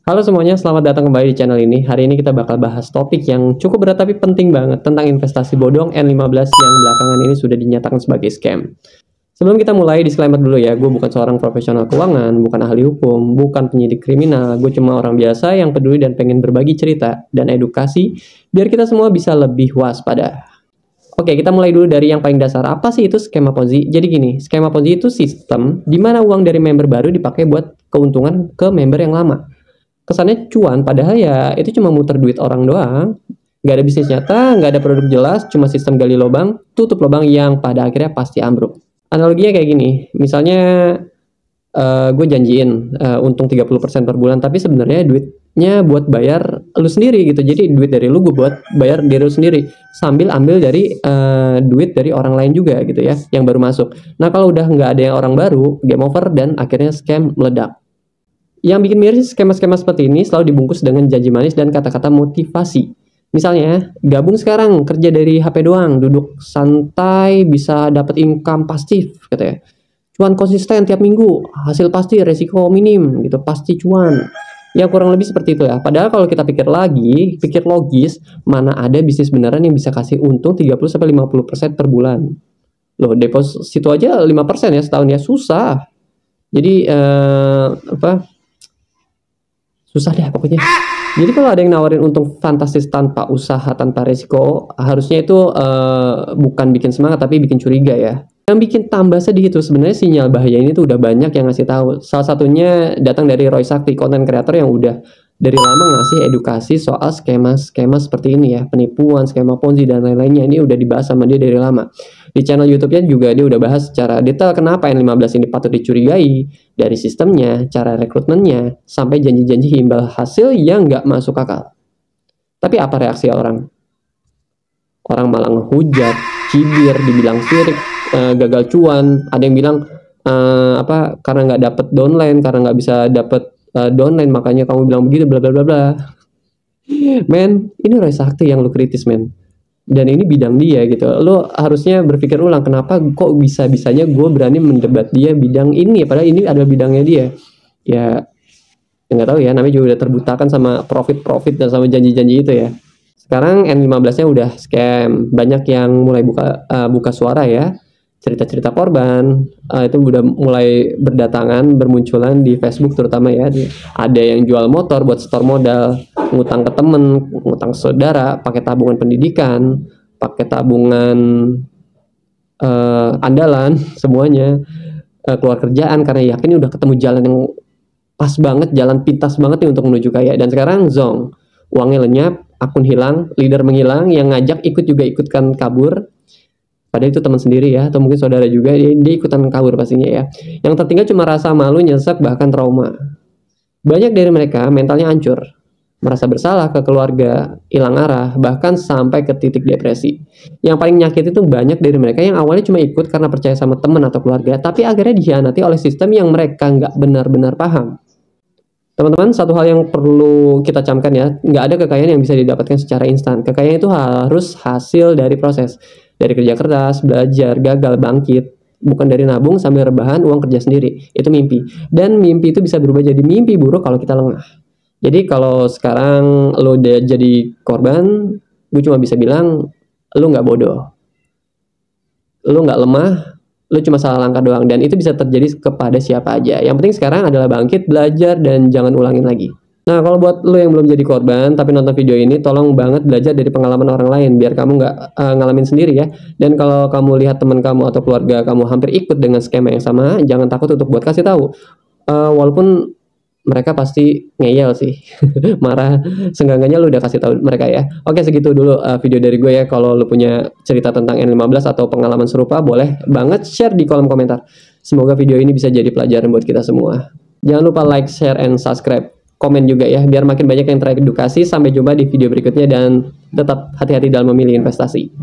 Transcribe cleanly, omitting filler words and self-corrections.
Halo semuanya, selamat datang kembali di channel ini. Hari ini kita bakal bahas topik yang cukup berat tapi penting banget tentang investasi bodong N15 yang belakangan ini sudah dinyatakan sebagai scam. Sebelum kita mulai, disclaimer dulu ya, gue bukan seorang profesional keuangan, bukan ahli hukum, bukan penyidik kriminal, gue cuma orang biasa yang peduli dan pengen berbagi cerita dan edukasi biar kita semua bisa lebih waspada. Oke, kita mulai dulu dari yang paling dasar. Apa sih itu skema Ponzi? Jadi gini, skema Ponzi itu sistem di mana uang dari member baru dipakai buat keuntungan ke member yang lama. Kesannya cuan, padahal ya itu cuma muter duit orang doang. Nggak ada bisnis nyata, nggak ada produk jelas, cuma sistem gali lubang, tutup lubang yang pada akhirnya pasti ambruk. Analoginya kayak gini, misalnya gue janjiin untung 30% per bulan, tapi sebenarnya duitnya buat bayar lu sendiri gitu. Jadi duit dari lu gue buat bayar diri lu sendiri, sambil ambil dari duit dari orang lain juga gitu ya, yang baru masuk. Nah kalau udah nggak ada yang orang baru, game over dan akhirnya scam meledak. Yang bikin miris skema-skema seperti ini selalu dibungkus dengan janji manis dan kata-kata motivasi. Misalnya, gabung sekarang, kerja dari HP doang, duduk santai, bisa dapat income pasif, katanya. Cuan konsisten tiap minggu, hasil pasti, resiko minim, gitu, pasti cuan. Ya kurang lebih seperti itu ya. Padahal kalau kita pikir lagi, pikir logis, mana ada bisnis beneran yang bisa kasih untung 30-50% per bulan. Loh, deposito aja 5% ya setahun ya, susah. Jadi, susah deh pokoknya. Jadi kalau ada yang nawarin untung fantastis tanpa usaha, tanpa resiko, harusnya itu bukan bikin semangat tapi bikin curiga ya. Yang bikin tambah sedih itu sebenarnya sinyal bahaya ini tuh udah banyak yang ngasih tahu. Salah satunya datang dari Roy Sakti, konten kreator yang udah dari lama ngasih edukasi soal skema-skema seperti ini ya, penipuan, skema Ponzi dan lain-lainnya. Ini udah dibahas sama dia dari lama. Di channel YouTube-nya juga dia udah bahas secara detail kenapa N15 ini patut dicurigai, dari sistemnya, cara rekrutmennya, sampai janji-janji imbal hasil yang nggak masuk akal. Tapi apa reaksi orang? Orang malah ngehujat, cibir, dibilang sirik, gagal cuan. Ada yang bilang karena nggak dapet downline, karena nggak bisa dapet downline makanya kamu bilang begitu, bla bla bla bla. Men, ini Roy Sakti yang lu kritis men. Dan ini bidang dia gitu. Lo harusnya berpikir ulang, kenapa kok bisa-bisanya gue berani mendebat dia bidang ini, padahal ini adalah bidangnya dia. Ya nggak tahu ya, namanya juga udah terbutakan sama profit dan sama janji-janji itu ya. Sekarang N15-nya udah scam, banyak yang mulai buka suara ya. Cerita-cerita korban itu udah mulai berdatangan, bermunculan di Facebook terutama ya. Ada yang jual motor buat setor modal, ngutang ke temen, ngutang ke saudara, pakai tabungan pendidikan, pakai tabungan andalan, semuanya keluar kerjaan karena yakin udah ketemu jalan yang pas banget, jalan pintas banget nih untuk menuju kaya. Dan sekarang zong, uangnya lenyap, akun hilang, leader menghilang, yang ngajak ikutkan kabur. Padahal itu teman sendiri ya, atau mungkin saudara juga, dia ikutan kabur pastinya ya. Yang tertinggal cuma rasa malu, nyesek, bahkan trauma. Banyak dari mereka mentalnya hancur, merasa bersalah ke keluarga, hilang arah, bahkan sampai ke titik depresi. Yang paling nyakit itu banyak dari mereka yang awalnya cuma ikut karena percaya sama teman atau keluarga, tapi akhirnya dikhianati oleh sistem yang mereka nggak benar-benar paham. Teman-teman, satu hal yang perlu kita camkan ya, nggak ada kekayaan yang bisa didapatkan secara instan. Kekayaan itu harus hasil dari proses. Dari kerja keras, belajar, gagal, bangkit. Bukan dari nabung sambil rebahan, uang kerja sendiri. Itu mimpi. Dan mimpi itu bisa berubah jadi mimpi buruk kalau kita lengah. Jadi kalau sekarang lo udah jadi korban, gue cuma bisa bilang, lo nggak bodoh. Lo nggak lemah, lo cuma salah langkah doang. Dan itu bisa terjadi kepada siapa aja. Yang penting sekarang adalah bangkit, belajar, dan jangan ulangin lagi. Nah, kalau buat lo yang belum jadi korban tapi nonton video ini, tolong banget belajar dari pengalaman orang lain biar kamu nggak ngalamin sendiri ya. Dan kalau kamu lihat teman kamu atau keluarga kamu hampir ikut dengan skema yang sama, jangan takut untuk buat kasih tahu. Walaupun mereka pasti ngeyel sih, marah. Seenggaknya lo udah kasih tahu mereka ya. Oke, segitu dulu video dari gue ya. Kalau lo punya cerita tentang N15 atau pengalaman serupa, boleh banget share di kolom komentar. Semoga video ini bisa jadi pelajaran buat kita semua. Jangan lupa like, share, and subscribe. Komen juga ya, biar makin banyak yang teredukasi. Sampai jumpa di video berikutnya dan tetap hati-hati dalam memilih investasi.